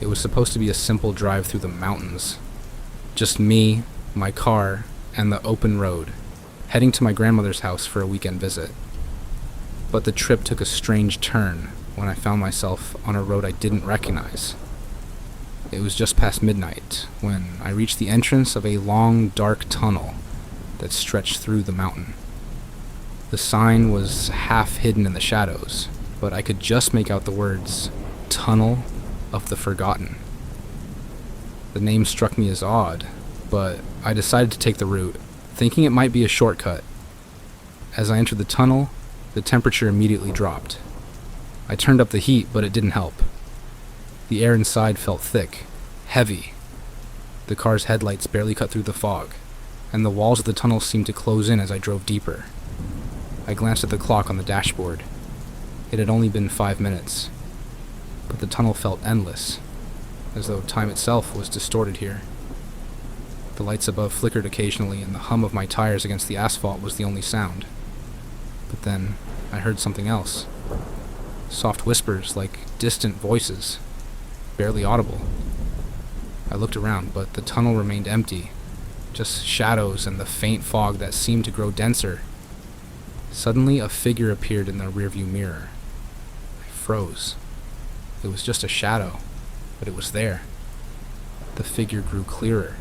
It was supposed to be a simple drive through the mountains. Just me, my car, and the open road, heading to my grandmother's house for a weekend visit. But the trip took a strange turn when I found myself on a road I didn't recognize. It was just past midnight when I reached the entrance of a long, dark tunnel that stretched through the mountain. The sign was half hidden in the shadows, but I could just make out the words, Tunnel of the Forgotten. The name struck me as odd, but I decided to take the route, thinking it might be a shortcut. As I entered the tunnel, the temperature immediately dropped. I turned up the heat, but it didn't help. The air inside felt thick, heavy. The car's headlights barely cut through the fog, and the walls of the tunnel seemed to close in as I drove deeper. I glanced at the clock on the dashboard. It had only been 5 minutes, but the tunnel felt endless, as though time itself was distorted here. The lights above flickered occasionally, and the hum of my tires against the asphalt was the only sound. But then, I heard something else. Soft whispers, like distant voices, barely audible. I looked around, but the tunnel remained empty, just shadows and the faint fog that seemed to grow denser. Suddenly, a figure appeared in the rearview mirror. I froze. It was just a shadow, but it was there. The figure grew clearer.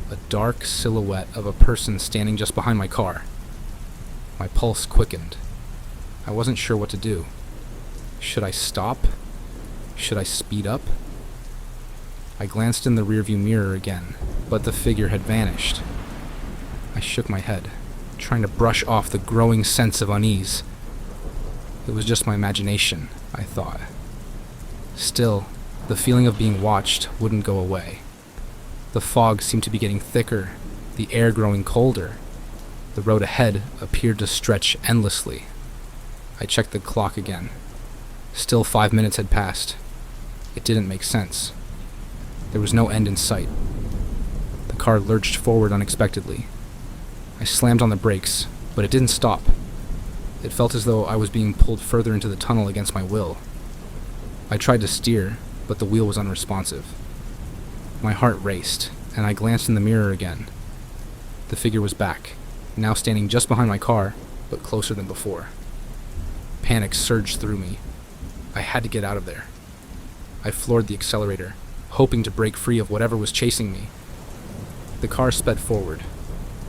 A dark silhouette of a person standing just behind my car. My pulse quickened. I wasn't sure what to do. Should I stop? Should I speed up? I glanced in the rearview mirror again, but the figure had vanished. I shook my head, trying to brush off the growing sense of unease. It was just my imagination, I thought. Still, the feeling of being watched wouldn't go away. The fog seemed to be getting thicker, the air growing colder. The road ahead appeared to stretch endlessly. I checked the clock again. Still 5 minutes had passed. It didn't make sense. There was no end in sight. The car lurched forward unexpectedly. I slammed on the brakes, but it didn't stop. It felt as though I was being pulled further into the tunnel against my will. I tried to steer, but the wheel was unresponsive. My heart raced, and I glanced in the mirror again. The figure was back, now standing just behind my car, but closer than before. Panic surged through me. I had to get out of there. I floored the accelerator, hoping to break free of whatever was chasing me. The car sped forward,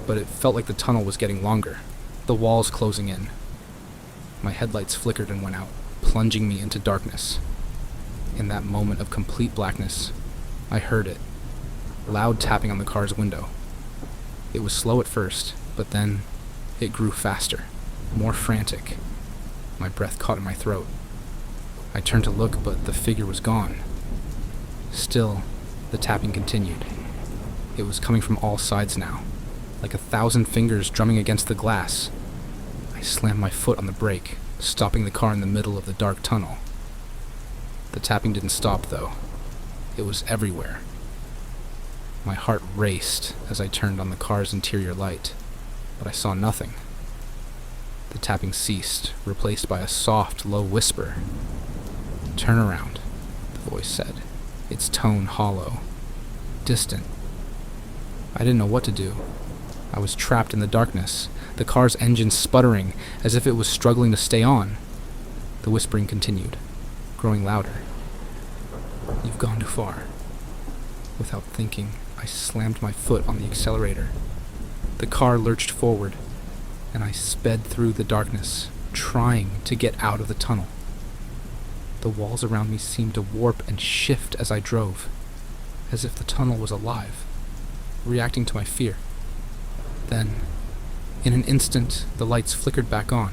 but it felt like the tunnel was getting longer, the walls closing in. My headlights flickered and went out, plunging me into darkness. In that moment of complete blackness, I heard it, loud tapping on the car's window. It was slow at first, but then it grew faster, more frantic. My breath caught in my throat. I turned to look, but the figure was gone. Still, the tapping continued. It was coming from all sides now, like 1,000 fingers drumming against the glass. I slammed my foot on the brake, stopping the car in the middle of the dark tunnel. The tapping didn't stop, though. It was everywhere. My heart raced as I turned on the car's interior light, but I saw nothing. The tapping ceased, replaced by a soft, low whisper. "Turn around," the voice said, its tone hollow, distant. I didn't know what to do. I was trapped in the darkness, the car's engine sputtering as if it was struggling to stay on. The whispering continued, growing louder. "You've gone too far." Without thinking, I slammed my foot on the accelerator. The car lurched forward, and I sped through the darkness, trying to get out of the tunnel. The walls around me seemed to warp and shift as I drove, as if the tunnel was alive, reacting to my fear. Then, in an instant, the lights flickered back on.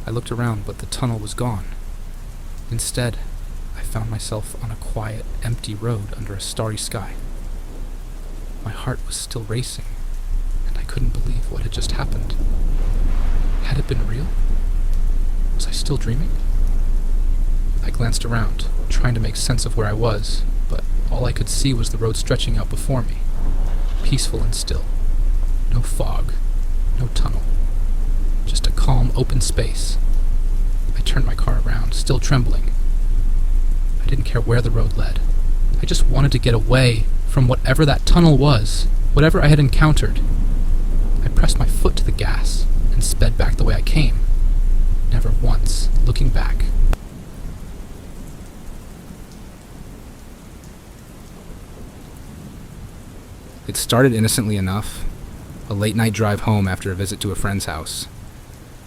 I looked around, but the tunnel was gone. Instead, I found myself on a quiet, empty road under a starry sky. My heart was still racing, and I couldn't believe what had just happened. Had it been real? Was I still dreaming? I glanced around, trying to make sense of where I was, but all I could see was the road stretching out before me, peaceful and still. No fog, no tunnel, just a calm, open space. I turned my car around, still trembling. I didn't care care where the road led. I just wanted to get away from whatever that tunnel was, whatever I had encountered. I pressed my foot to the gas and sped back the way I came, never once looking back. It started innocently enough, a late-night drive home after a visit to a friend's house.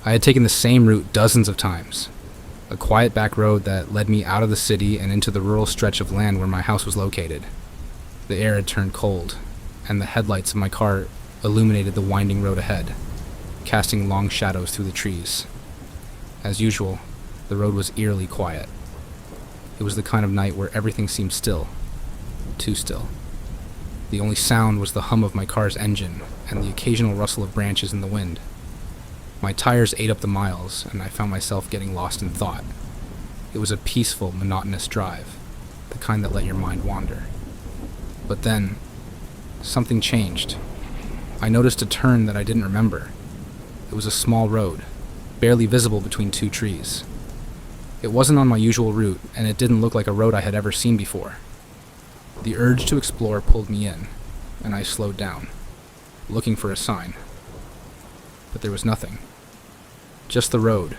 I had taken the same route dozens of times, a quiet back road that led me out of the city and into the rural stretch of land where my house was located. The air had turned cold, and the headlights of my car illuminated the winding road ahead, casting long shadows through the trees. As usual, the road was eerily quiet. It was the kind of night where everything seemed still, too still. The only sound was the hum of my car's engine and the occasional rustle of branches in the wind. My tires ate up the miles, and I found myself getting lost in thought. It was a peaceful, monotonous drive, the kind that let your mind wander. But then, something changed. I noticed a turn that I didn't remember. It was a small road, barely visible between two trees. It wasn't on my usual route, and it didn't look like a road I had ever seen before. The urge to explore pulled me in, and I slowed down, looking for a sign. But there was nothing. Just the road,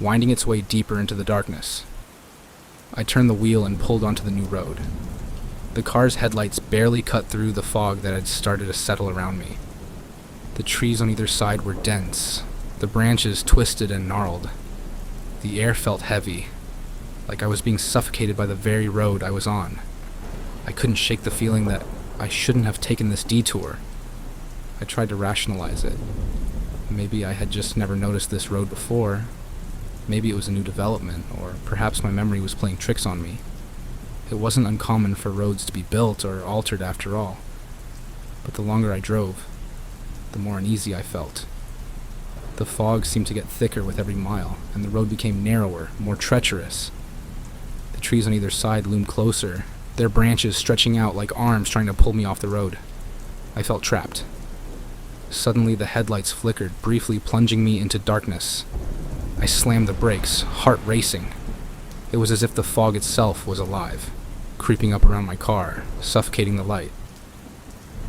winding its way deeper into the darkness. I turned the wheel and pulled onto the new road. The car's headlights barely cut through the fog that had started to settle around me. The trees on either side were dense, the branches twisted and gnarled. The air felt heavy, like I was being suffocated by the very road I was on. I couldn't shake the feeling that I shouldn't have taken this detour. I tried to rationalize it. Maybe I had just never noticed this road before. Maybe it was a new development, or perhaps my memory was playing tricks on me. It wasn't uncommon for roads to be built or altered after all. But the longer I drove, the more uneasy I felt. The fog seemed to get thicker with every mile, and the road became narrower, more treacherous. The trees on either side loomed closer, their branches stretching out like arms trying to pull me off the road. I felt trapped. Suddenly the headlights flickered, briefly plunging me into darkness. I slammed the brakes, heart racing. It was as if the fog itself was alive, creeping up around my car, suffocating the light.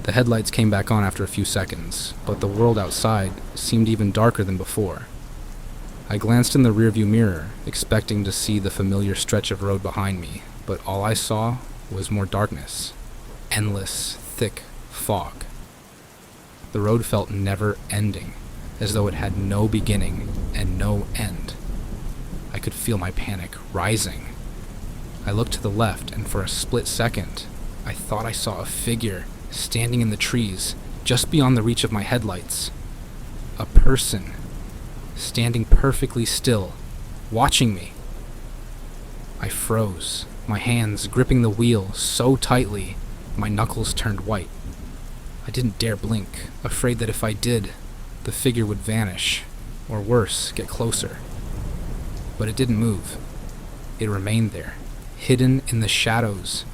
The headlights came back on after a few seconds, but the world outside seemed even darker than before. I glanced in the rearview mirror, expecting to see the familiar stretch of road behind me, but all I saw was more darkness. Endless, thick fog. The road felt never-ending, as though it had no beginning and no end. I could feel my panic rising. I looked to the left, and for a split second, I thought I saw a figure standing in the trees, just beyond the reach of my headlights. A person, standing perfectly still, watching me. I froze, my hands gripping the wheel so tightly, my knuckles turned white. I didn't dare blink, afraid that if I did, the figure would vanish, or worse, get closer. But it didn't move. It remained there, hidden in the shadows,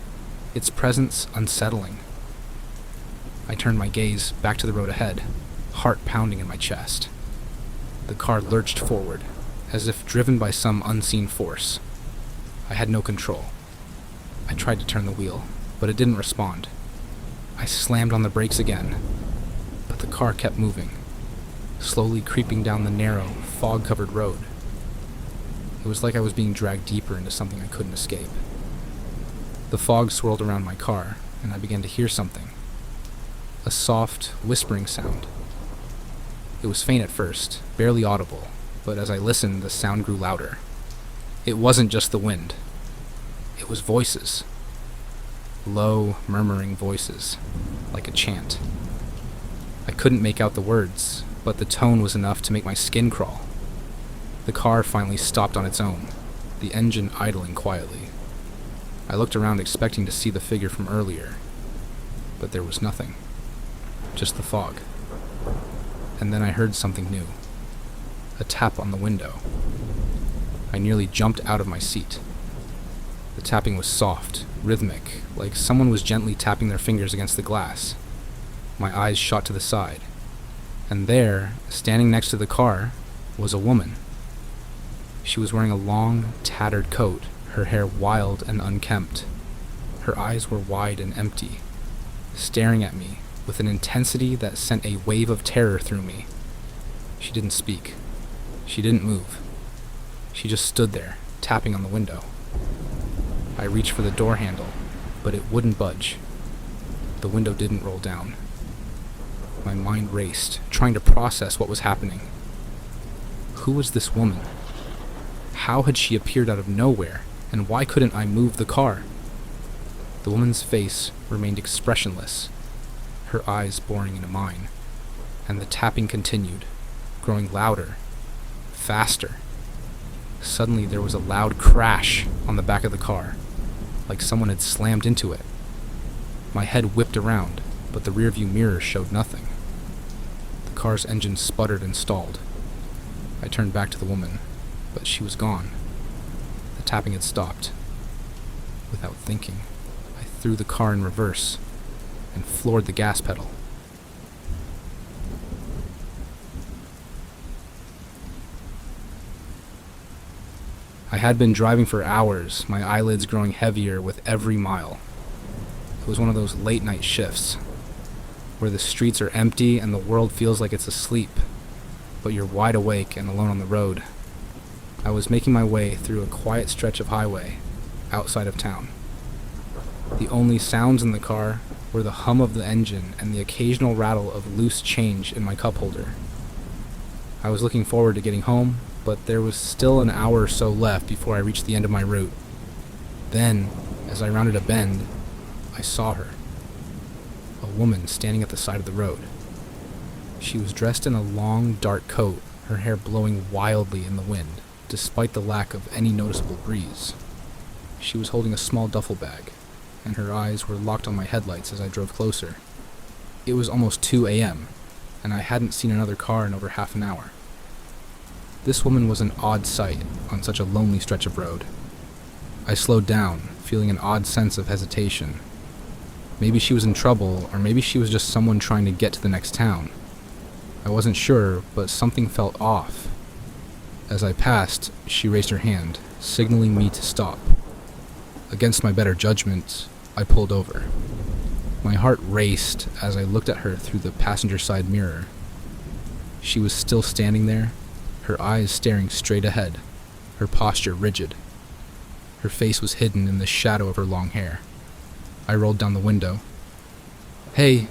its presence unsettling. I turned my gaze back to the road ahead, heart pounding in my chest. The car lurched forward, as if driven by some unseen force. I had no control. I tried to turn the wheel, but it didn't respond. I slammed on the brakes again, but the car kept moving, slowly creeping down the narrow, fog-covered road. It was like I was being dragged deeper into something I couldn't escape. The fog swirled around my car, and I began to hear something. A soft, whispering sound. It was faint at first, barely audible, but as I listened, the sound grew louder. It wasn't just the wind. It was voices. Low, murmuring voices, like a chant. I couldn't make out the words, but the tone was enough to make my skin crawl. The car finally stopped on its own, the engine idling quietly. I looked around expecting to see the figure from earlier, but there was nothing. Just the fog. And then I heard something new. A tap on the window. I nearly jumped out of my seat. The tapping was soft, rhythmic, like someone was gently tapping their fingers against the glass. My eyes shot to the side, and there, standing next to the car, was a woman. She was wearing a long, tattered coat, her hair wild and unkempt. Her eyes were wide and empty, staring at me with an intensity that sent a wave of terror through me. She didn't speak. She didn't move. She just stood there, tapping on the window. I reached for the door handle, but it wouldn't budge. The window didn't roll down. My mind raced, trying to process what was happening. Who was this woman? How had she appeared out of nowhere, and why couldn't I move the car? The woman's face remained expressionless, her eyes boring into mine, and the tapping continued, growing louder, faster. Suddenly there was a loud crash on the back of the car, like someone had slammed into it. My head whipped around, but the rearview mirror showed nothing. The car's engine sputtered and stalled. I turned back to the woman, but she was gone. The tapping had stopped. Without thinking, I threw the car in reverse and floored the gas pedal. I had been driving for hours, my eyelids growing heavier with every mile. It was one of those late-night shifts, where the streets are empty and the world feels like it's asleep, but you're wide awake and alone on the road. I was making my way through a quiet stretch of highway outside of town. The only sounds in the car were the hum of the engine and the occasional rattle of loose change in my cup holder. I was looking forward to getting home, but there was still an hour or so left before I reached the end of my route. Then, as I rounded a bend, I saw her. A woman standing at the side of the road. She was dressed in a long, dark coat, her hair blowing wildly in the wind, despite the lack of any noticeable breeze. She was holding a small duffel bag, and her eyes were locked on my headlights as I drove closer. It was almost 2 a.m., and I hadn't seen another car in over half an hour. This woman was an odd sight on such a lonely stretch of road. I slowed down, feeling an odd sense of hesitation. Maybe she was in trouble, or maybe she was just someone trying to get to the next town. I wasn't sure, but something felt off. As I passed, she raised her hand, signaling me to stop. Against my better judgment, I pulled over. My heart raced as I looked at her through the passenger side mirror. She was still standing there, her eyes staring straight ahead, her posture rigid. Her face was hidden in the shadow of her long hair. I rolled down the window. "Hey,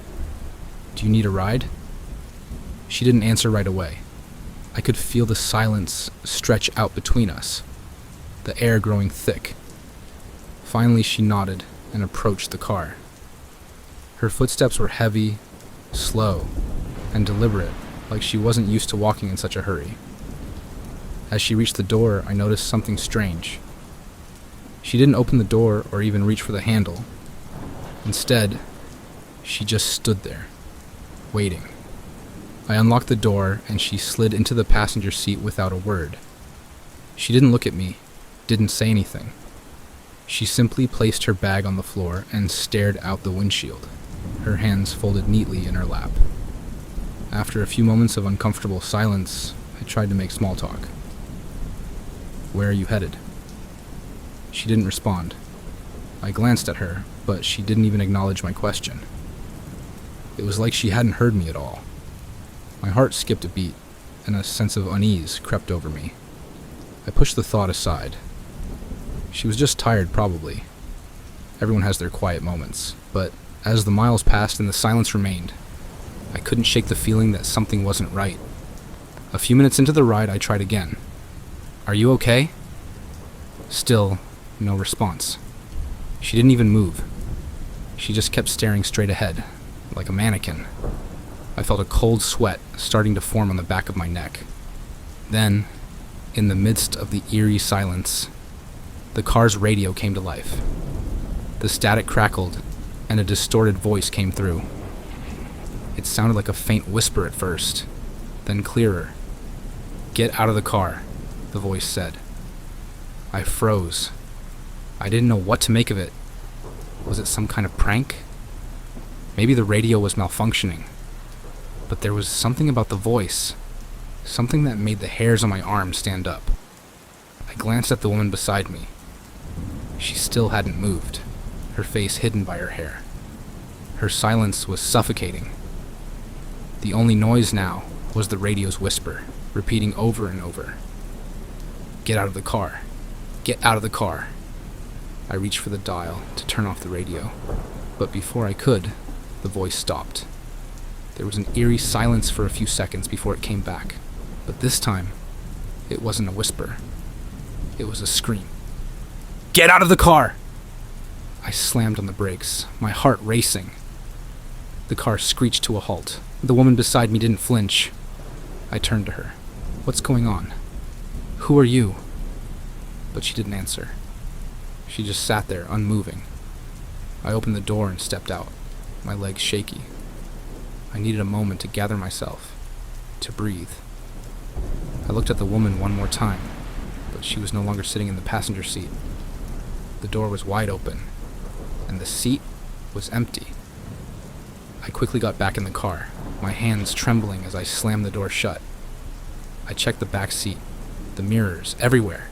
do you need a ride?" She didn't answer right away. I could feel the silence stretch out between us, the air growing thick. Finally, she nodded and approached the car. Her footsteps were heavy, slow, and deliberate, like she wasn't used to walking in such a hurry. As she reached the door, I noticed something strange. She didn't open the door or even reach for the handle. Instead, she just stood there, waiting. I unlocked the door, and she slid into the passenger seat without a word. She didn't look at me, didn't say anything. She simply placed her bag on the floor and stared out the windshield, her hands folded neatly in her lap. After a few moments of uncomfortable silence, I tried to make small talk. "Where are you headed?" She didn't respond. I glanced at her, but she didn't even acknowledge my question. It was like she hadn't heard me at all. My heart skipped a beat, and a sense of unease crept over me. I pushed the thought aside. She was just tired, probably. Everyone has their quiet moments, but as the miles passed and the silence remained, I couldn't shake the feeling that something wasn't right. A few minutes into the ride, I tried again. "Are you okay?" Still, no response. She didn't even move. She just kept staring straight ahead, like a mannequin. I felt a cold sweat starting to form on the back of my neck. Then, in the midst of the eerie silence, the car's radio came to life. The static crackled, and a distorted voice came through. It sounded like a faint whisper at first, then clearer. "Get out of the car," the voice said. I froze. I didn't know what to make of it. Was it some kind of prank? Maybe the radio was malfunctioning. But there was something about the voice, something that made the hairs on my arm stand up. I glanced at the woman beside me. She still hadn't moved, her face hidden by her hair. Her silence was suffocating. The only noise now was the radio's whisper, repeating over and over. "Get out of the car. Get out of the car." I reached for the dial to turn off the radio, but before I could, the voice stopped. There was an eerie silence for a few seconds before it came back, but this time, it wasn't a whisper. It was a scream. "Get out of the car!" I slammed on the brakes, my heart racing. The car screeched to a halt. The woman beside me didn't flinch. I turned to her. "What's going on? Who are you?" But she didn't answer. She just sat there, unmoving. I opened the door and stepped out, my legs shaky. I needed a moment to gather myself, to breathe. I looked at the woman one more time, but she was no longer sitting in the passenger seat. The door was wide open, and the seat was empty. I quickly got back in the car, my hands trembling as I slammed the door shut. I checked the back seat, the mirrors, everywhere.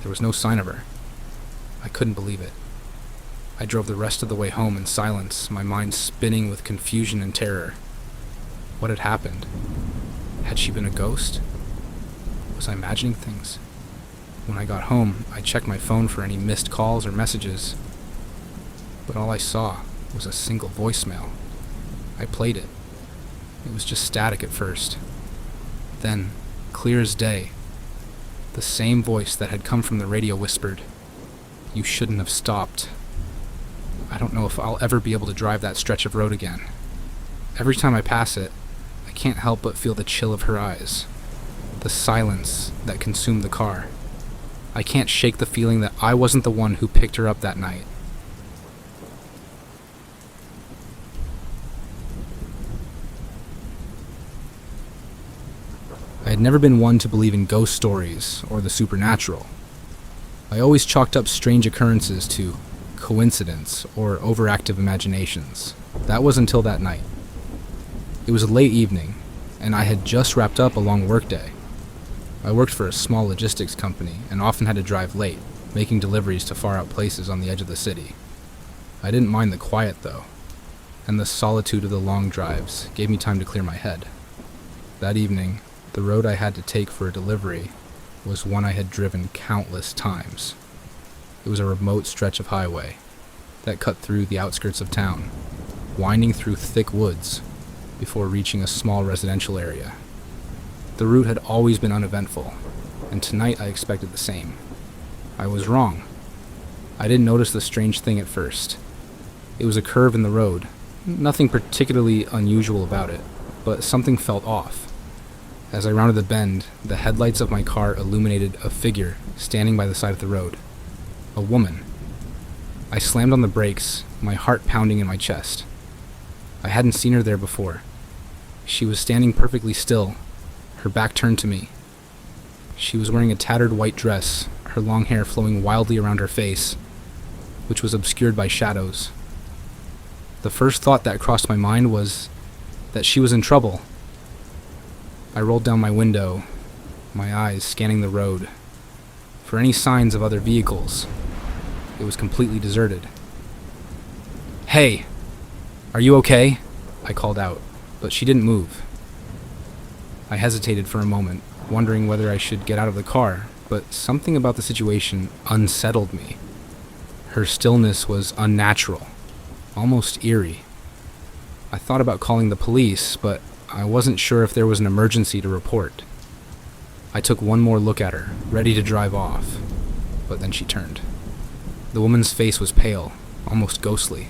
There was no sign of her. I couldn't believe it. I drove the rest of the way home in silence, my mind spinning with confusion and terror. What had happened? Had she been a ghost? Was I imagining things? When I got home, I checked my phone for any missed calls or messages, but all I saw was a single voicemail. I played it. It was just static at first. Then, clear as day, the same voice that had come from the radio whispered, "You shouldn't have stopped." I don't know if I'll ever be able to drive that stretch of road again. Every time I pass it, I can't help but feel the chill of her eyes, the silence that consumed the car. I can't shake the feeling that I wasn't the one who picked her up that night. I had never been one to believe in ghost stories or the supernatural. I always chalked up strange occurrences to coincidence or overactive imaginations. That was until that night. It was a late evening, and I had just wrapped up a long workday. I worked for a small logistics company and often had to drive late, making deliveries to far-out places on the edge of the city. I didn't mind the quiet, though, and the solitude of the long drives gave me time to clear my head. That evening, the road I had to take for a delivery was one I had driven countless times. It was a remote stretch of highway that cut through the outskirts of town, winding through thick woods before reaching a small residential area. The route had always been uneventful, and tonight I expected the same. I was wrong. I didn't notice the strange thing at first. It was a curve in the road, nothing particularly unusual about it, but something felt off. As I rounded the bend, the headlights of my car illuminated a figure standing by the side of the road. A woman. I slammed on the brakes, my heart pounding in my chest. I hadn't seen her there before. She was standing perfectly still, her back turned to me. She was wearing a tattered white dress, her long hair flowing wildly around her face, which was obscured by shadows. The first thought that crossed my mind was that she was in trouble. I rolled down my window, my eyes scanning the road for any signs of other vehicles. It was completely deserted. "Hey, are you okay?" I called out, but she didn't move. I hesitated for a moment, wondering whether I should get out of the car, but something about the situation unsettled me. Her stillness was unnatural, almost eerie. I thought about calling the police, but I wasn't sure if there was an emergency to report. I took one more look at her, ready to drive off, but then she turned. The woman's face was pale, almost ghostly,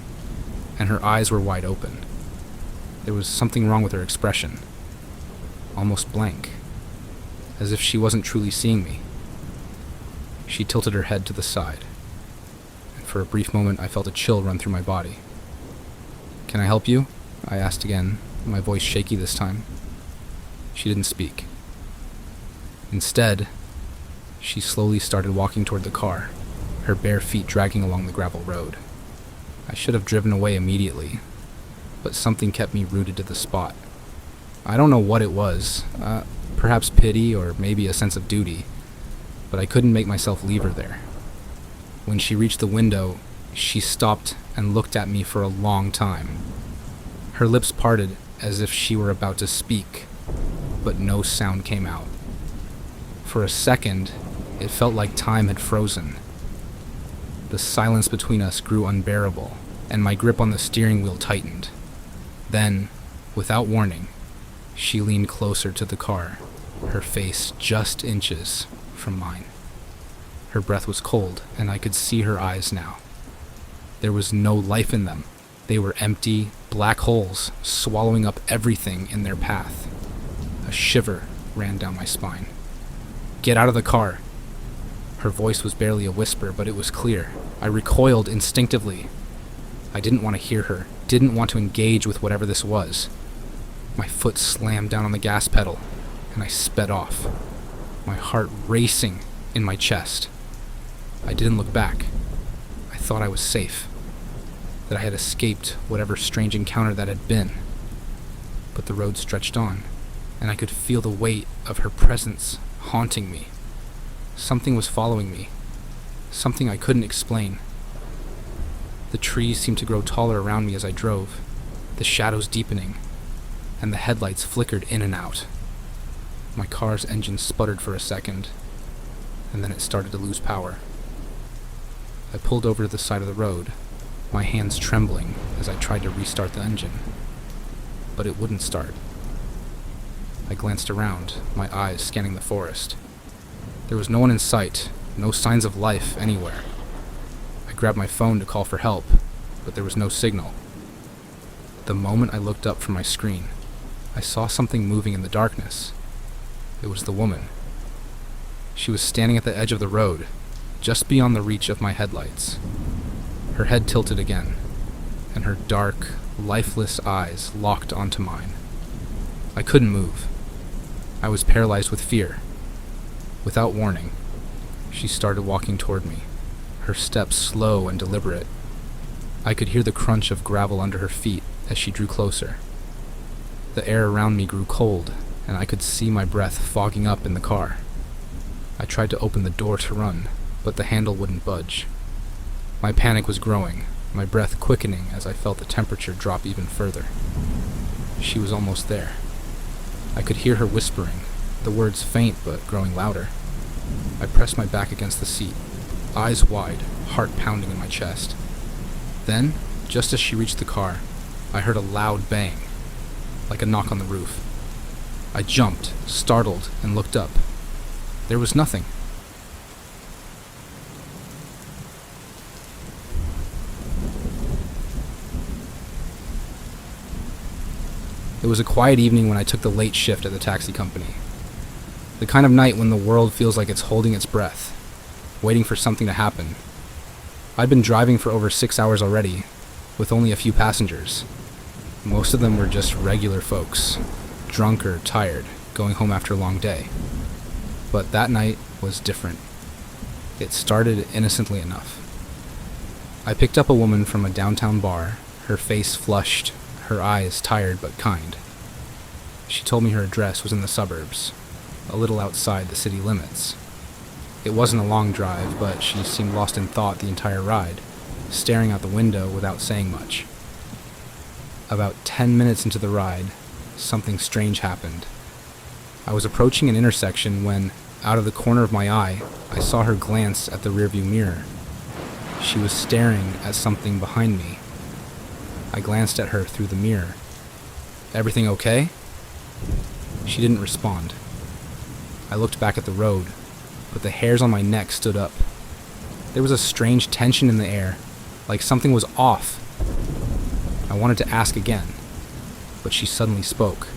and her eyes were wide open. There was something wrong with her expression, almost blank, as if she wasn't truly seeing me. She tilted her head to the side, and for a brief moment I felt a chill run through my body. "Can I help you?" I asked again, my voice shaky this time. She didn't speak. Instead, she slowly started walking toward the car, her bare feet dragging along the gravel road. I should have driven away immediately, but something kept me rooted to the spot. I don't know what it was, perhaps pity or maybe a sense of duty, but I couldn't make myself leave her there. When she reached the window, she stopped and looked at me for a long time. Her lips parted as if she were about to speak, but no sound came out. For a second, it felt like time had frozen. The silence between us grew unbearable, and my grip on the steering wheel tightened. Then, without warning, she leaned closer to the car, her face just inches from mine. Her breath was cold, and I could see her eyes now. There was no life in them. They were empty, black holes, swallowing up everything in their path. A shiver ran down my spine. "Get out of the car!" Her voice was barely a whisper, but it was clear. I recoiled instinctively. I didn't want to hear her, didn't want to engage with whatever this was. My foot slammed down on the gas pedal, and I sped off, my heart racing in my chest. I didn't look back. I thought I was safe, that I had escaped whatever strange encounter that had been. But the road stretched on, and I could feel the weight of her presence haunting me. Something was following me, something I couldn't explain. The trees seemed to grow taller around me as I drove, the shadows deepening, and the headlights flickered in and out. My car's engine sputtered for a second, and then it started to lose power. I pulled over to the side of the road, my hands trembling as I tried to restart the engine, but it wouldn't start. I glanced around, my eyes scanning the forest. There was no one in sight, no signs of life anywhere. I grabbed my phone to call for help, but there was no signal. The moment I looked up from my screen, I saw something moving in the darkness. It was the woman. She was standing at the edge of the road, just beyond the reach of my headlights. Her head tilted again, and her dark, lifeless eyes locked onto mine. I couldn't move. I was paralyzed with fear. Without warning, she started walking toward me, her steps slow and deliberate. I could hear the crunch of gravel under her feet as she drew closer. The air around me grew cold, and I could see my breath fogging up in the car. I tried to open the door to run, but the handle wouldn't budge. My panic was growing, my breath quickening as I felt the temperature drop even further. She was almost there. I could hear her whispering, the words faint but growing louder. I pressed my back against the seat, eyes wide, heart pounding in my chest. Then, just as she reached the car, I heard a loud bang, like a knock on the roof. I jumped, startled, and looked up. There was nothing. It was a quiet evening when I took the late shift at the taxi company. The kind of night when the world feels like it's holding its breath, waiting for something to happen. I'd been driving for over 6 hours already, with only a few passengers. Most of them were just regular folks, drunk or tired, going home after a long day. But that night was different. It started innocently enough. I picked up a woman from a downtown bar, her face flushed, her eyes tired but kind. She told me her address was in the suburbs, a little outside the city limits. It wasn't a long drive, but she seemed lost in thought the entire ride, staring out the window without saying much. About 10 minutes into the ride, something strange happened. I was approaching an intersection when, out of the corner of my eye, I saw her glance at the rearview mirror. She was staring at something behind me. I glanced at her through the mirror. "Everything okay?" She didn't respond. I looked back at the road, but the hairs on my neck stood up. There was a strange tension in the air, like something was off. I wanted to ask again, but she suddenly spoke.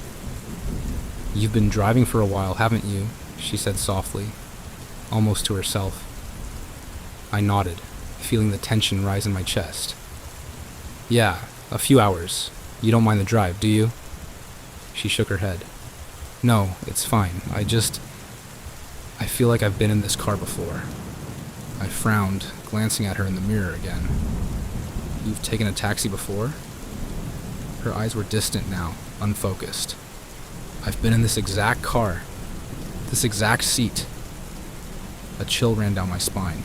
"You've been driving for a while, haven't you?" she said softly, almost to herself. I nodded, feeling the tension rise in my chest. "Yeah, a few hours. You don't mind the drive, do you?" She shook her head. "No, it's fine. I feel like I've been in this car before." I frowned, glancing at her in the mirror again. "You've taken a taxi before?" Her eyes were distant now, unfocused. "I've been in this exact car. This exact seat." A chill ran down my spine.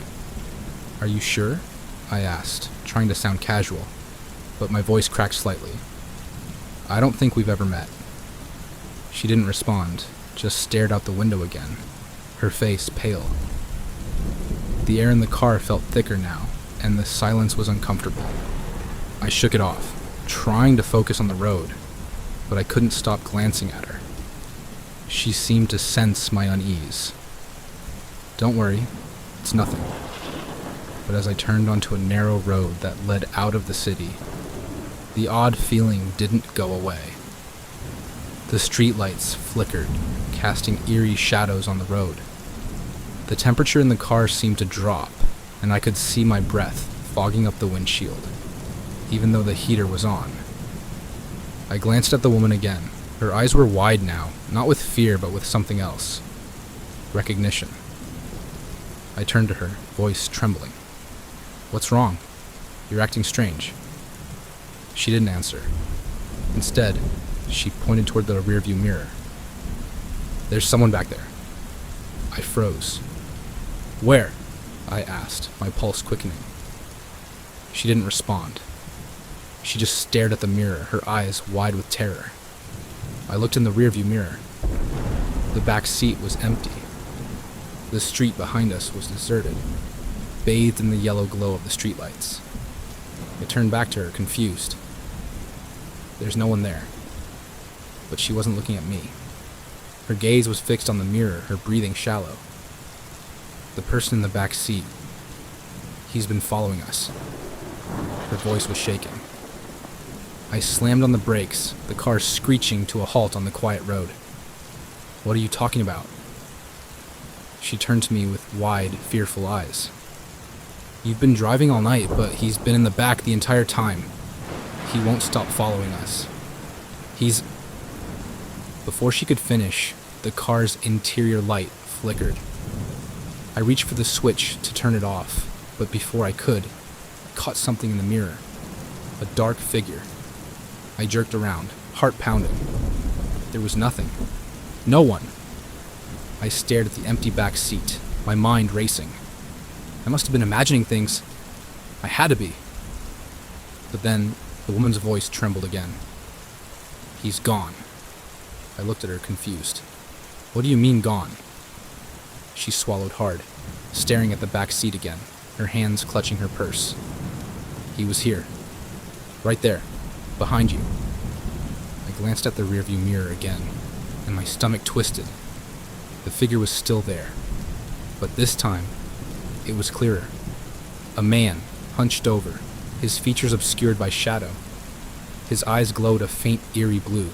"Are you sure?" I asked, trying to sound casual, but my voice cracked slightly. "I don't think we've ever met." She didn't respond, just stared out the window again, her face pale. The air in the car felt thicker now, and the silence was uncomfortable. I shook it off, trying to focus on the road, but I couldn't stop glancing at her. She seemed to sense my unease. "Don't worry, it's nothing." But as I turned onto a narrow road that led out of the city, the odd feeling didn't go away. The streetlights flickered, casting eerie shadows on the road. The temperature in the car seemed to drop, and I could see my breath fogging up the windshield, even though the heater was on. I glanced at the woman again. Her eyes were wide now, not with fear, but with something else. Recognition. I turned to her, voice trembling. "What's wrong? You're acting strange." She didn't answer. Instead, she pointed toward the rearview mirror. "There's someone back there." I froze. "Where?" I asked, my pulse quickening. She didn't respond. She just stared at the mirror, her eyes wide with terror. I looked in the rearview mirror. The back seat was empty. The street behind us was deserted, bathed in the yellow glow of the streetlights. I turned back to her, confused. There's no one there. But she wasn't looking at me. Her gaze was fixed on the mirror, her breathing shallow. The person in the back seat, he's been following us. Her voice was shaking. I slammed on the brakes, the car screeching to a halt on the quiet road. "What are you talking about?" She turned to me with wide, fearful eyes. "You've been driving all night, but he's been in the back the entire time. He won't stop following us. He's..." Before she could finish, the car's interior light flickered. I reached for the switch to turn it off, but before I could, I caught something in the mirror. A dark figure. I jerked around, heart pounding. There was nothing. No one. I stared at the empty back seat, my mind racing. I must have been imagining things. I had to be. But then, the woman's voice trembled again. "He's gone." I looked at her, confused. "What do you mean, gone?" She swallowed hard, staring at the back seat again, her hands clutching her purse. "He was here. Right there. Behind you." I glanced at the rearview mirror again, and my stomach twisted. The figure was still there, but this time, it was clearer. A man, hunched over, his features obscured by shadow. His eyes glowed a faint, eerie blue.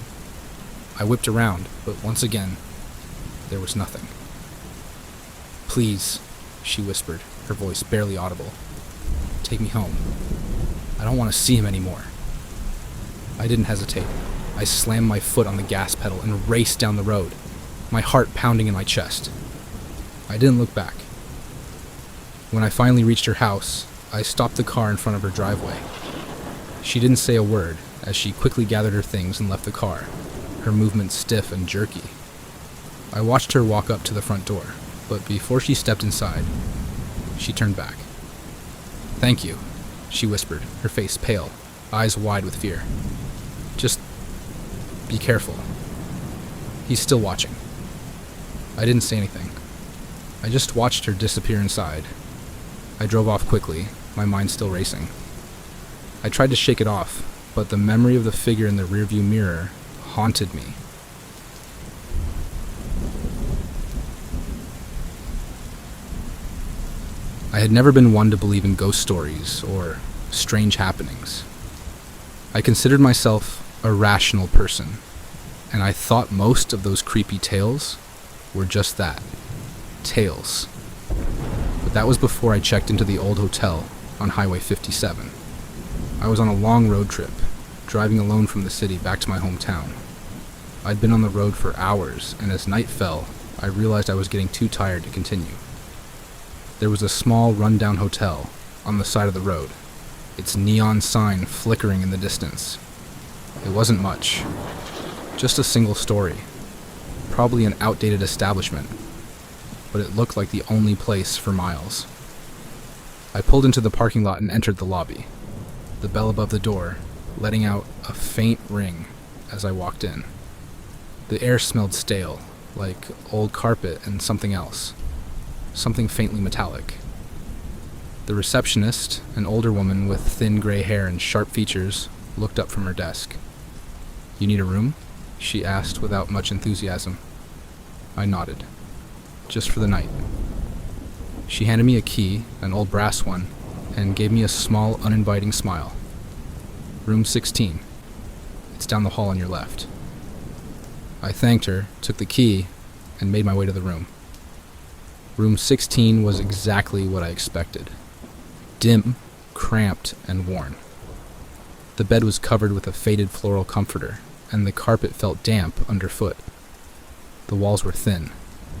I whipped around, but once again, there was nothing. "Please," she whispered, her voice barely audible. "Take me home. I don't want to see him anymore." I didn't hesitate. I slammed my foot on the gas pedal and raced down the road, my heart pounding in my chest. I didn't look back. When I finally reached her house, I stopped the car in front of her driveway. She didn't say a word as she quickly gathered her things and left the car, her movements stiff and jerky. I watched her walk up to the front door, but before she stepped inside, she turned back. "Thank you," she whispered, her face pale, eyes wide with fear. "Just be careful. He's still watching." I didn't say anything. I just watched her disappear inside. I drove off quickly, my mind still racing. I tried to shake it off, but the memory of the figure in the rearview mirror haunted me. I had never been one to believe in ghost stories or strange happenings. I considered myself a rational person, and I thought most of those creepy tales were just that, tales. But that was before I checked into the old hotel on Highway 57. I was on a long road trip, driving alone from the city back to my hometown. I'd been on the road for hours, and as night fell, I realized I was getting too tired to continue. There was a small, run-down hotel on the side of the road, its neon sign flickering in the distance. It wasn't much, just a single story, probably an outdated establishment, but it looked like the only place for miles. I pulled into the parking lot and entered the lobby, the bell above the door letting out a faint ring as I walked in. The air smelled stale, like old carpet and something else, something faintly metallic. The receptionist, an older woman with thin gray hair and sharp features, looked up from her desk. "You need a room?" she asked without much enthusiasm. I nodded. "Just for the night." She handed me a key, an old brass one, and gave me a small, uninviting smile. "Room 16. It's down the hall on your left." I thanked her, took the key, and made my way to the room. Room 16 was exactly what I expected. Dim, cramped, and worn. The bed was covered with a faded floral comforter, and the carpet felt damp underfoot. The walls were thin,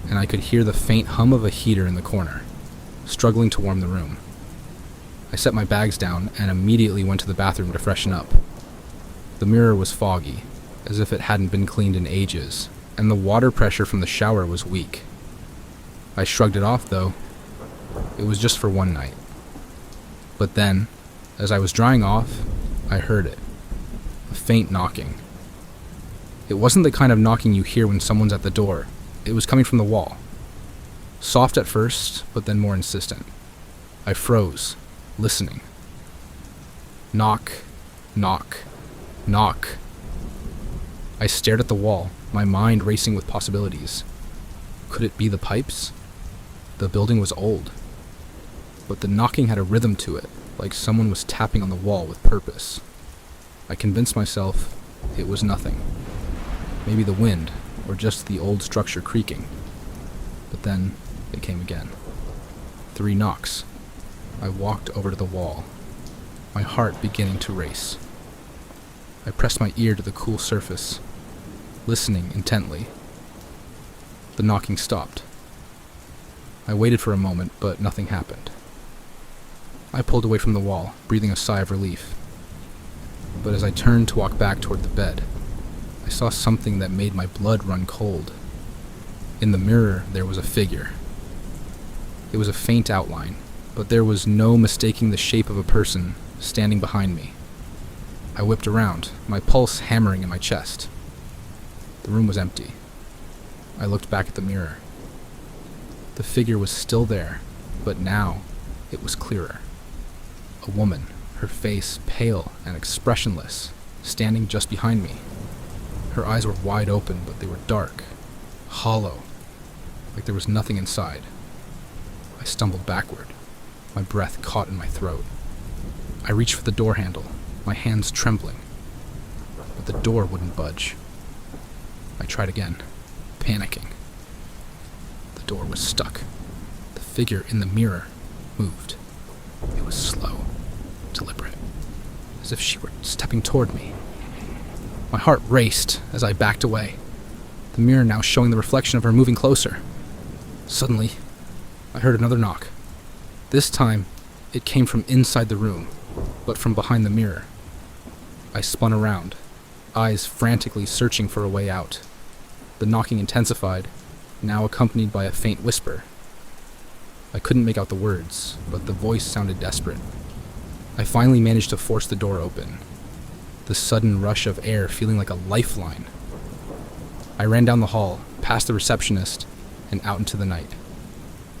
and I could hear the faint hum of a heater in the corner, struggling to warm the room. I set my bags down and immediately went to the bathroom to freshen up. The mirror was foggy, as if it hadn't been cleaned in ages, and the water pressure from the shower was weak. I shrugged it off, though. It was just for one night. But then, as I was drying off, I heard it. A faint knocking. It wasn't the kind of knocking you hear when someone's at the door. It was coming from the wall. Soft at first, but then more insistent. I froze, listening. Knock, knock, knock. I stared at the wall, my mind racing with possibilities. Could it be the pipes? The building was old. But the knocking had a rhythm to it, like someone was tapping on the wall with purpose. I convinced myself it was nothing. Maybe the wind, or just the old structure creaking. But then it came again. 3 knocks. I walked over to the wall, my heart beginning to race. I pressed my ear to the cool surface, listening intently. The knocking stopped. I waited for a moment, but nothing happened. I pulled away from the wall, breathing a sigh of relief. But as I turned to walk back toward the bed, I saw something that made my blood run cold. In the mirror, there was a figure. It was a faint outline, but there was no mistaking the shape of a person standing behind me. I whipped around, my pulse hammering in my chest. The room was empty. I looked back at the mirror. The figure was still there, but now it was clearer. A woman, her face pale and expressionless, standing just behind me. Her eyes were wide open, but they were dark, hollow, like there was nothing inside. I stumbled backward, my breath caught in my throat. I reached for the door handle, my hands trembling, but the door wouldn't budge. I tried again, panicking. The door was stuck. The figure in the mirror moved. It was slow, deliberate, as if she were stepping toward me. My heart raced as I backed away, the mirror now showing the reflection of her moving closer. Suddenly, I heard another knock. This time, it came from inside the room, but from behind the mirror. I spun around, eyes frantically searching for a way out. The knocking intensified, now accompanied by a faint whisper. I couldn't make out the words, but the voice sounded desperate. I finally managed to force the door open, the sudden rush of air feeling like a lifeline. I ran down the hall, past the receptionist, and out into the night.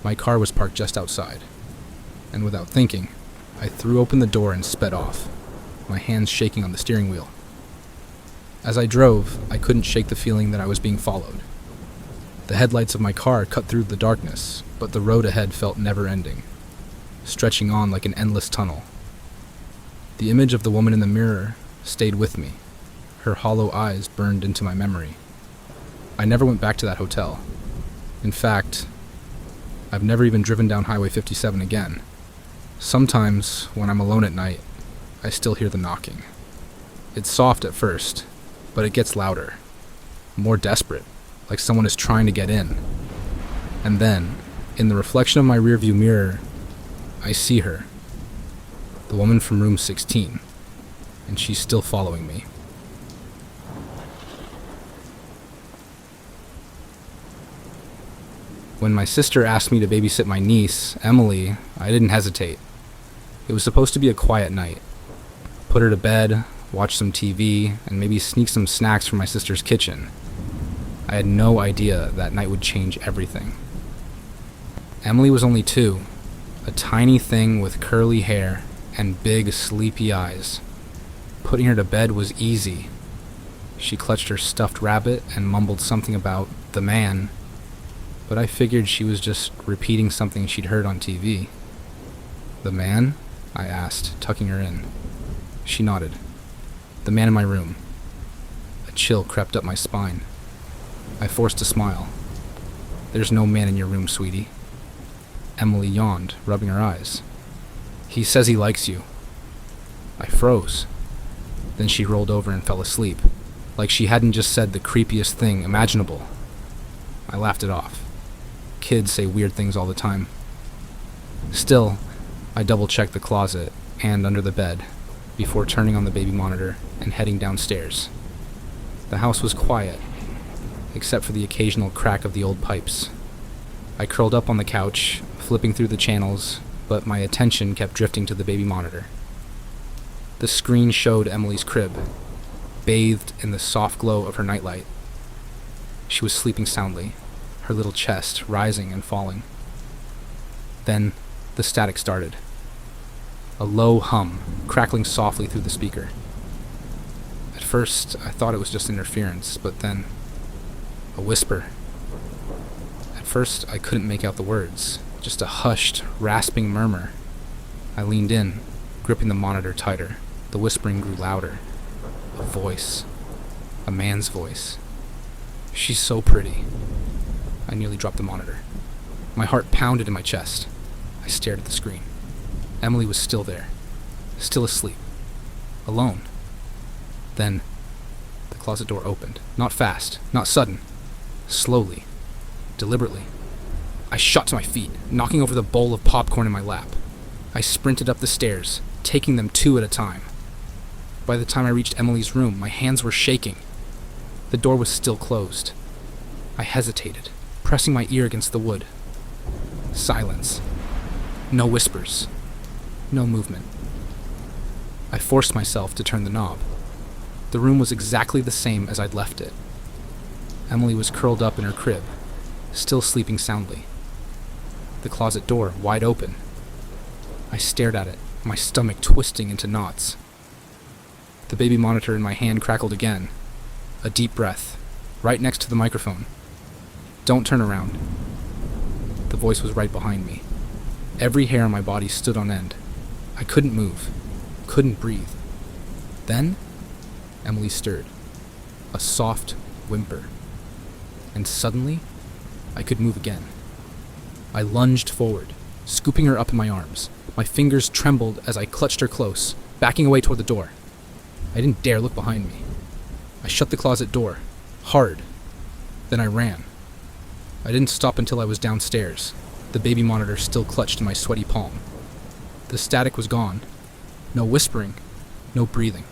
My car was parked just outside, and without thinking, I threw open the door and sped off, my hands shaking on the steering wheel. As I drove, I couldn't shake the feeling that I was being followed. The headlights of my car cut through the darkness, but the road ahead felt never-ending, stretching on like an endless tunnel. The image of the woman in the mirror stayed with me. Her hollow eyes burned into my memory. I never went back to that hotel. In fact, I've never even driven down Highway 57 again. Sometimes, when I'm alone at night, I still hear the knocking. It's soft at first, but it gets louder, more desperate, like someone is trying to get in. And then, in the reflection of my rearview mirror, I see her, the woman from room 16, and she's still following me. When my sister asked me to babysit my niece, Emily, I didn't hesitate. It was supposed to be a quiet night. Put her to bed, watch some TV, and maybe sneak some snacks from my sister's kitchen. I had no idea that night would change everything. Emily was only 2, a tiny thing with curly hair and big, sleepy eyes. Putting her to bed was easy. She clutched her stuffed rabbit and mumbled something about the man, but I figured she was just repeating something she'd heard on TV. The man? I asked, tucking her in. She nodded. The man in my room. A chill crept up my spine. I forced a smile. There's no man in your room, sweetie. Emily yawned, rubbing her eyes. He says he likes you. I froze. Then she rolled over and fell asleep, like she hadn't just said the creepiest thing imaginable. I laughed it off. Kids say weird things all the time. Still, I double-checked the closet and under the bed before turning on the baby monitor and heading downstairs. The house was quiet, except for the occasional crack of the old pipes. I curled up on the couch, flipping through the channels, but my attention kept drifting to the baby monitor. The screen showed Emily's crib, bathed in the soft glow of her nightlight. She was sleeping soundly, her little chest rising and falling. Then, the static started. A low hum, crackling softly through the speaker. At first, I thought it was just interference, but then, a whisper. At first, I couldn't make out the words, just a hushed, rasping murmur. I leaned in, gripping the monitor tighter. The whispering grew louder. A voice. A man's voice. She's so pretty. I nearly dropped the monitor. My heart pounded in my chest. I stared at the screen. Emily was still there. Still asleep. Alone. Then, the closet door opened. Not fast. Not sudden. Slowly. Deliberately. I shot to my feet, knocking over the bowl of popcorn in my lap. I sprinted up the stairs, taking them 2 at a time. By the time I reached Emily's room, my hands were shaking. The door was still closed. I hesitated, pressing my ear against the wood. Silence. No whispers. No movement. I forced myself to turn the knob. The room was exactly the same as I'd left it. Emily was curled up in her crib, still sleeping soundly. The closet door wide open. I stared at it, my stomach twisting into knots. The baby monitor in my hand crackled again. A deep breath, right next to the microphone. Don't turn around. The voice was right behind me. Every hair on my body stood on end. I couldn't move, couldn't breathe. Then, Emily stirred. A soft whimper. And suddenly, I could move again. I lunged forward, scooping her up in my arms. My fingers trembled as I clutched her close, backing away toward the door. I didn't dare look behind me. I shut the closet door, hard. Then I ran. I didn't stop until I was downstairs, the baby monitor still clutched in my sweaty palm. The static was gone. No whispering, no breathing.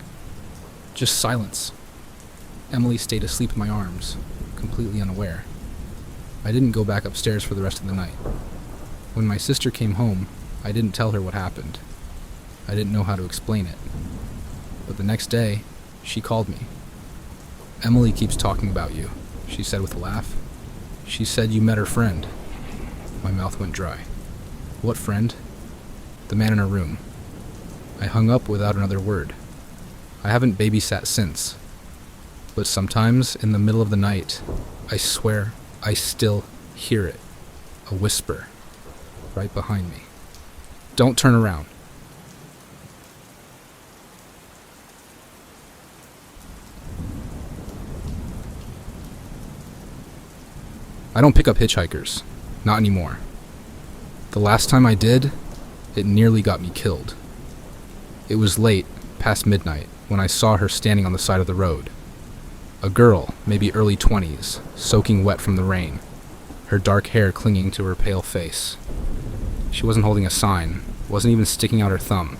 Just silence. Emily stayed asleep in my arms, completely unaware. I didn't go back upstairs for the rest of the night. When my sister came home, I didn't tell her what happened. I didn't know how to explain it. But the next day, she called me. "Emily keeps talking about you," she said with a laugh. "She said you met her friend." My mouth went dry. "What friend?" "The man in her room." I hung up without another word. I haven't babysat since. But sometimes, in the middle of the night, I swear I still hear it. A whisper. Right behind me. "Don't turn around." I don't pick up hitchhikers. Not anymore. The last time I did, it nearly got me killed. It was late, past midnight, when I saw her standing on the side of the road. A girl, maybe early 20s, soaking wet from the rain, her dark hair clinging to her pale face. She wasn't holding a sign, wasn't even sticking out her thumb,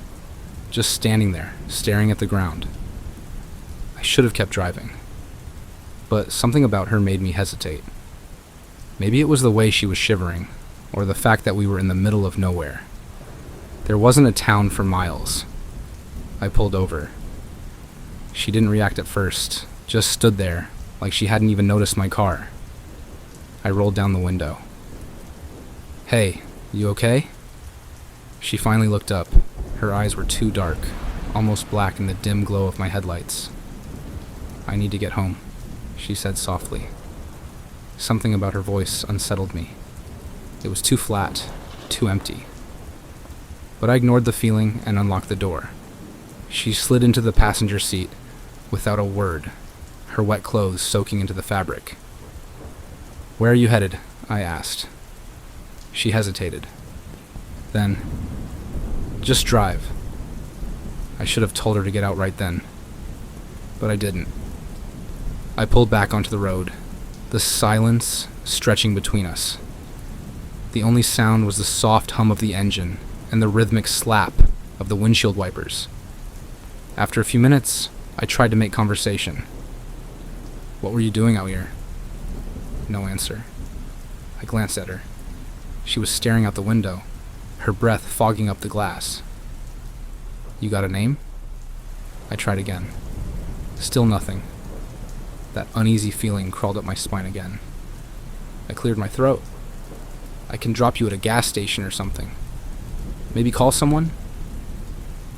just standing there, staring at the ground. I should have kept driving, but something about her made me hesitate. Maybe it was the way she was shivering, or the fact that we were in the middle of nowhere. There wasn't a town for miles. I pulled over. She didn't react at first, just stood there, like she hadn't even noticed my car. I rolled down the window. "Hey, you okay?" She finally looked up. Her eyes were too dark, almost black in the dim glow of my headlights. "I need to get home," she said softly. Something about her voice unsettled me. It was too flat, too empty. But I ignored the feeling and unlocked the door. She slid into the passenger seat without a word, her wet clothes soaking into the fabric. "Where are you headed?" I asked. She hesitated. Then, "Just drive." I should have told her to get out right then, but I didn't. I pulled back onto the road, the silence stretching between us. The only sound was the soft hum of the engine and the rhythmic slap of the windshield wipers. After a few minutes, I tried to make conversation. "What were you doing out here?" No answer. I glanced at her. She was staring out the window, her breath fogging up the glass. "You got a name?" I tried again. Still nothing. That uneasy feeling crawled up my spine again. I cleared my throat. "I can drop you at a gas station or something. Maybe call someone?"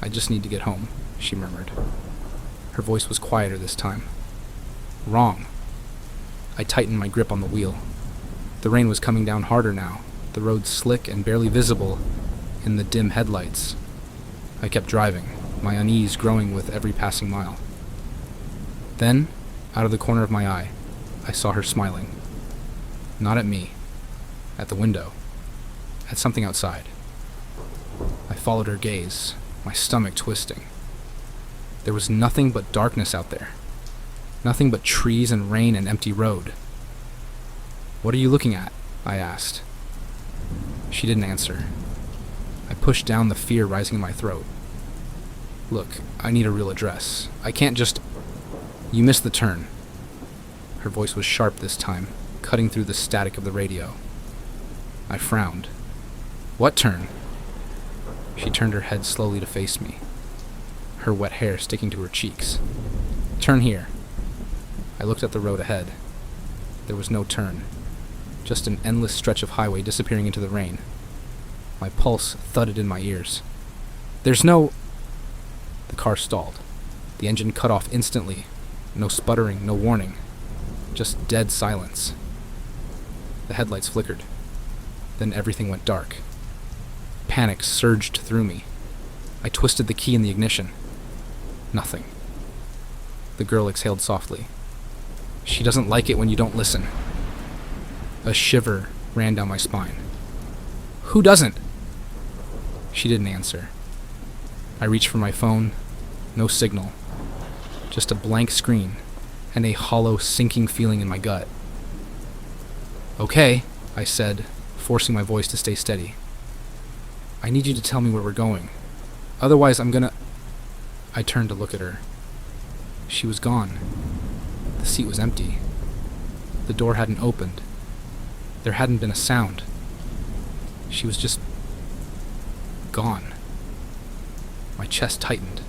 "I just need to get home," she murmured. Her voice was quieter this time. "Wrong." I tightened my grip on the wheel. The rain was coming down harder now, the road slick and barely visible in the dim headlights. I kept driving, my unease growing with every passing mile. Then, out of the corner of my eye, I saw her smiling. Not at me, at the window, at something outside. I followed her gaze, my stomach twisting. There was nothing but darkness out there. Nothing but trees and rain and empty road. "What are you looking at?" I asked. She didn't answer. I pushed down the fear rising in my throat. "Look, I need a real address. I can't just..." "You missed the turn." Her voice was sharp this time, cutting through the static of the radio. I frowned. "What turn?" She turned her head slowly to face me, her wet hair sticking to her cheeks. "Turn here." I looked at the road ahead. There was no turn, just an endless stretch of highway disappearing into the rain. My pulse thudded in my ears. "There's no..." The car stalled. The engine cut off instantly. No sputtering, no warning. Just dead silence. The headlights flickered. Then everything went dark. Panic surged through me. I twisted the key in the ignition. Nothing. The girl exhaled softly. "She doesn't like it when you don't listen." A shiver ran down my spine. "Who doesn't?" She didn't answer. I reached for my phone. No signal. Just a blank screen and a hollow, sinking feeling in my gut. "Okay," I said, forcing my voice to stay steady. "I need you to tell me where we're going. Otherwise, I'm gonna..." I turned to look at her. She was gone. The seat was empty. The door hadn't opened. There hadn't been a sound. She was just... gone. My chest tightened.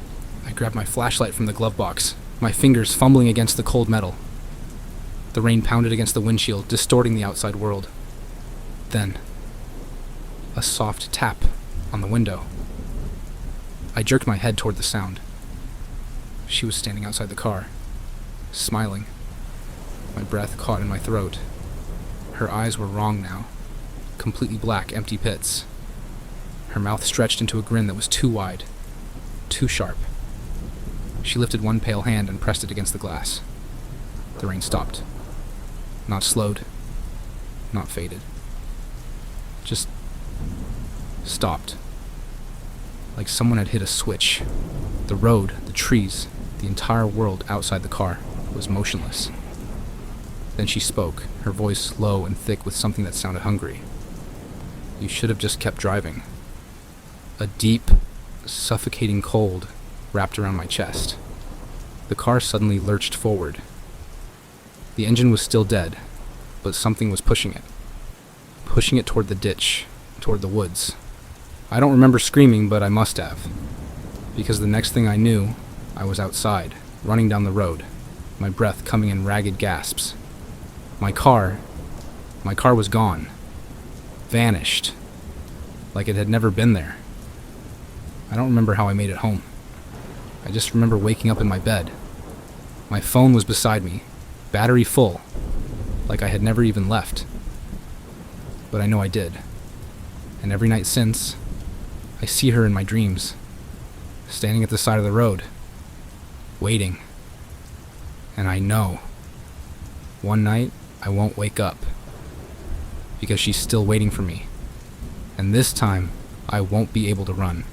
I grabbed my flashlight from the glove box, my fingers fumbling against the cold metal. The rain pounded against the windshield, distorting the outside world. Then, a soft tap on the window. I jerked my head toward the sound. She was standing outside the car, smiling. My breath caught in my throat. Her eyes were wrong now, completely black, empty pits. Her mouth stretched into a grin that was too wide, too sharp. She lifted one pale hand and pressed it against the glass. The rain stopped. Not slowed, not faded. Just stopped. Like someone had hit a switch. The road, the trees, the entire world outside the car was motionless. Then she spoke, her voice low and thick with something that sounded hungry. "You should have just kept driving." A deep, suffocating cold wrapped around my chest. The car suddenly lurched forward. The engine was still dead, but something was pushing it toward the ditch, toward the woods. I don't remember screaming, but I must have, because the next thing I knew, I was outside, running down the road, my breath coming in ragged gasps. My car was gone, vanished, like it had never been there. I don't remember how I made it home. I just remember waking up in my bed. My phone was beside me, battery full, like I had never even left. But I know I did. And every night since, I see her in my dreams, standing at the side of the road, waiting. And I know, one night I won't wake up, because she's still waiting for me. And this time, I won't be able to run.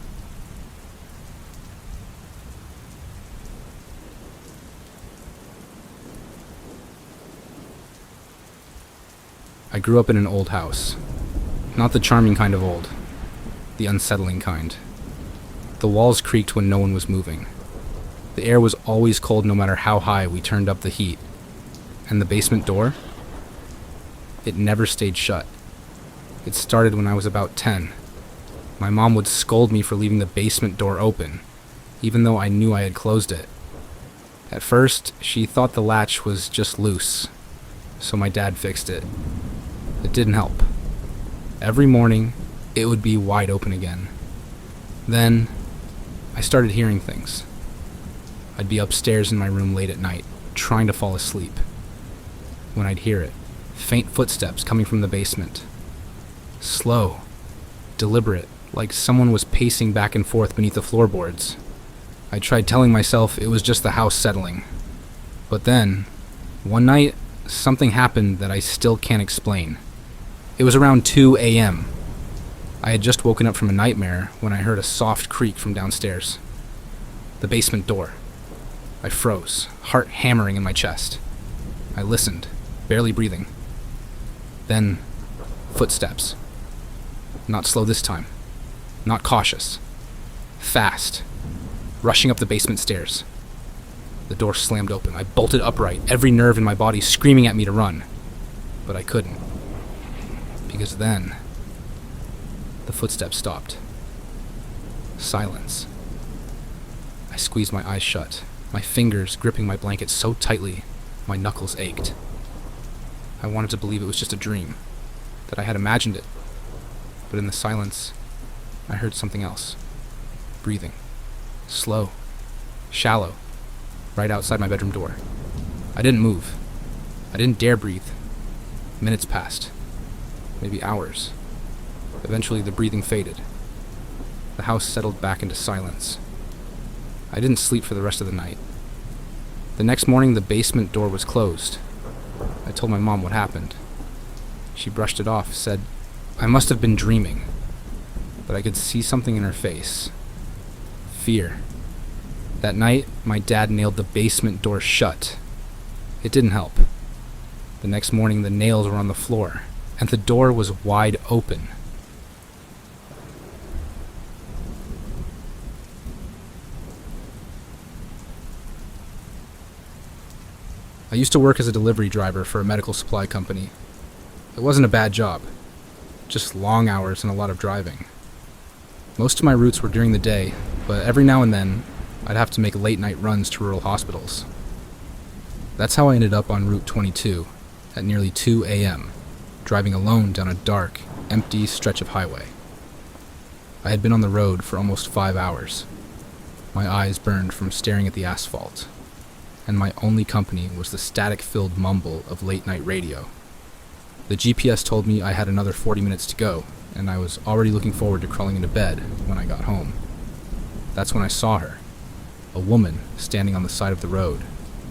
I grew up in an old house. Not the charming kind of old, the unsettling kind. The walls creaked when no one was moving. The air was always cold no matter how high we turned up the heat. And the basement door? It never stayed shut. It started when I was about 10. My mom would scold me for leaving the basement door open, even though I knew I had closed it. At first, she thought the latch was just loose, so my dad fixed it. It didn't help. Every morning, it would be wide open again. Then, I started hearing things. I'd be upstairs in my room late at night, trying to fall asleep. When I'd hear it, faint footsteps coming from the basement. Slow, deliberate, like someone was pacing back and forth beneath the floorboards. I tried telling myself it was just the house settling. But then, one night, something happened that I still can't explain. It was around 2 a.m. I had just woken up from a nightmare when I heard a soft creak from downstairs. The basement door. I froze, heart hammering in my chest. I listened, barely breathing. Then, footsteps. Not slow this time. Not cautious. Fast. Rushing up the basement stairs. The door slammed open. I bolted upright, every nerve in my body screaming at me to run. But I couldn't. Because then, the footsteps stopped. Silence. I squeezed my eyes shut, my fingers gripping my blanket so tightly, my knuckles ached. I wanted to believe it was just a dream, that I had imagined it. But in the silence, I heard something else. Breathing. Slow. Shallow. Right outside my bedroom door. I didn't move. I didn't dare breathe. Minutes passed. Maybe hours. Eventually the breathing faded. The house settled back into silence. I didn't sleep for the rest of the night. The next morning the basement door was closed. I told my mom what happened. She brushed it off, said I must have been dreaming. But I could see something in her face. Fear. That night, my dad nailed the basement door shut. It didn't help. The next morning the nails were on the floor, and the door was wide open. I used to work as a delivery driver for a medical supply company. It wasn't a bad job, just long hours and a lot of driving. Most of my routes were during the day, but every now and then, I'd have to make late-night runs to rural hospitals. That's how I ended up on Route 22 at nearly 2 a.m., driving alone down a dark, empty stretch of highway. I had been on the road for almost 5 hours. My eyes burned from staring at the asphalt, and my only company was the static-filled mumble of late-night radio. The GPS told me I had another 40 minutes to go, and I was already looking forward to crawling into bed when I got home. That's when I saw her, a woman standing on the side of the road,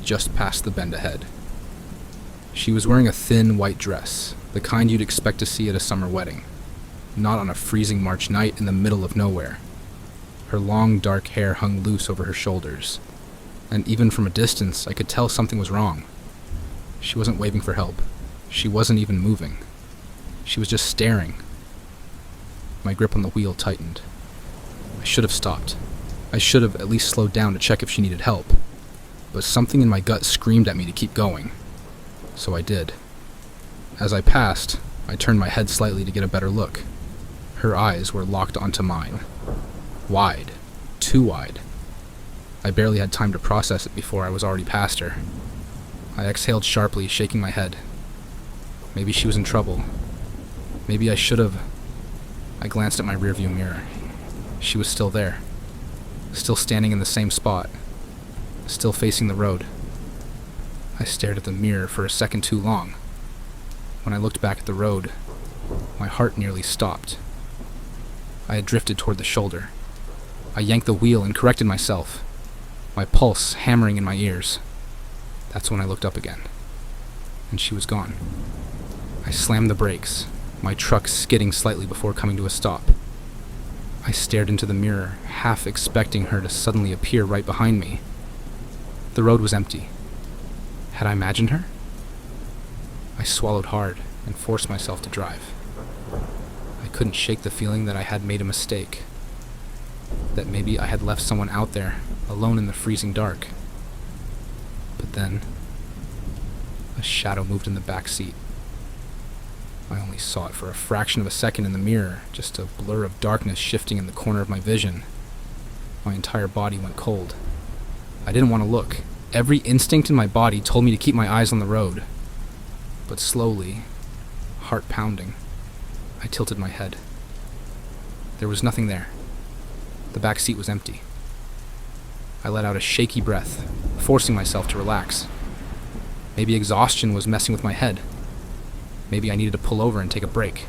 just past the bend ahead. She was wearing a thin white dress, the kind you'd expect to see at a summer wedding, not on a freezing March night in the middle of nowhere. Her long dark hair hung loose over her shoulders, and even from a distance I could tell something was wrong. She wasn't waving for help. She wasn't even moving. She was just staring. My grip on the wheel tightened. I should have stopped. I should have at least slowed down to check if she needed help. But something in my gut screamed at me to keep going. So I did. As I passed, I turned my head slightly to get a better look. Her eyes were locked onto mine. Wide. Too wide. I barely had time to process it before I was already past her. I exhaled sharply, shaking my head. Maybe she was in trouble. Maybe I should have. I glanced at my rearview mirror. She was still there. Still standing in the same spot. Still facing the road. I stared at the mirror for a second too long. When I looked back at the road, my heart nearly stopped. I had drifted toward the shoulder. I yanked the wheel and corrected myself, my pulse hammering in my ears. That's when I looked up again, and she was gone. I slammed the brakes, my truck skidding slightly before coming to a stop. I stared into the mirror, half expecting her to suddenly appear right behind me. The road was empty. Had I imagined her? I swallowed hard and forced myself to drive. I couldn't shake the feeling that I had made a mistake, that maybe I had left someone out there, alone in the freezing dark. But then, a shadow moved in the back seat. I only saw it for a fraction of a second in the mirror, just a blur of darkness shifting in the corner of my vision. My entire body went cold. I didn't want to look. Every instinct in my body told me to keep my eyes on the road. But slowly, heart pounding, I tilted my head. There was nothing there. The back seat was empty. I let out a shaky breath, forcing myself to relax. Maybe exhaustion was messing with my head. Maybe I needed to pull over and take a break.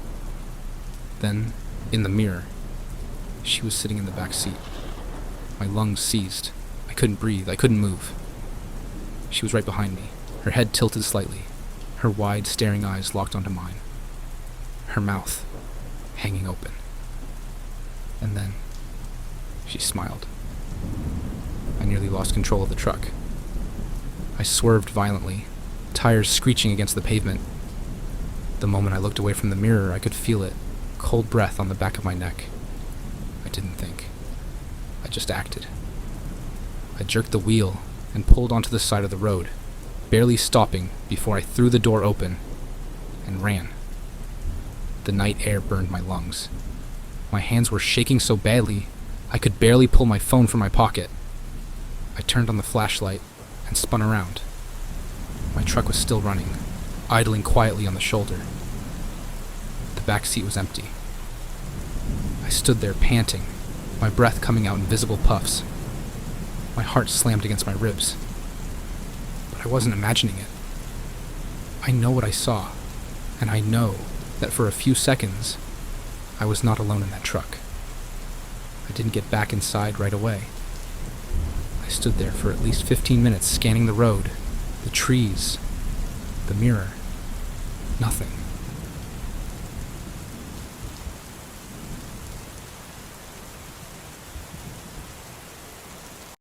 Then, in the mirror, she was sitting in the back seat. My lungs seized. I couldn't breathe. I couldn't move. She was right behind me, her head tilted slightly, her wide, staring eyes locked onto mine, her mouth hanging open. And then, she smiled. I nearly lost control of the truck. I swerved violently, tires screeching against the pavement. The moment I looked away from the mirror, I could feel it, cold breath on the back of my neck. I didn't think. I just acted. I jerked the wheel and pulled onto the side of the road, barely stopping before I threw the door open and ran. The night air burned my lungs. My hands were shaking so badly, I could barely pull my phone from my pocket. I turned on the flashlight and spun around. My truck was still running, idling quietly on the shoulder. The back seat was empty. I stood there panting, my breath coming out in visible puffs. My heart slammed against my ribs. But I wasn't imagining it. I know what I saw, and I know that for a few seconds, I was not alone in that truck. I didn't get back inside right away. I stood there for at least 15 minutes scanning the road, the trees, the mirror. Nothing.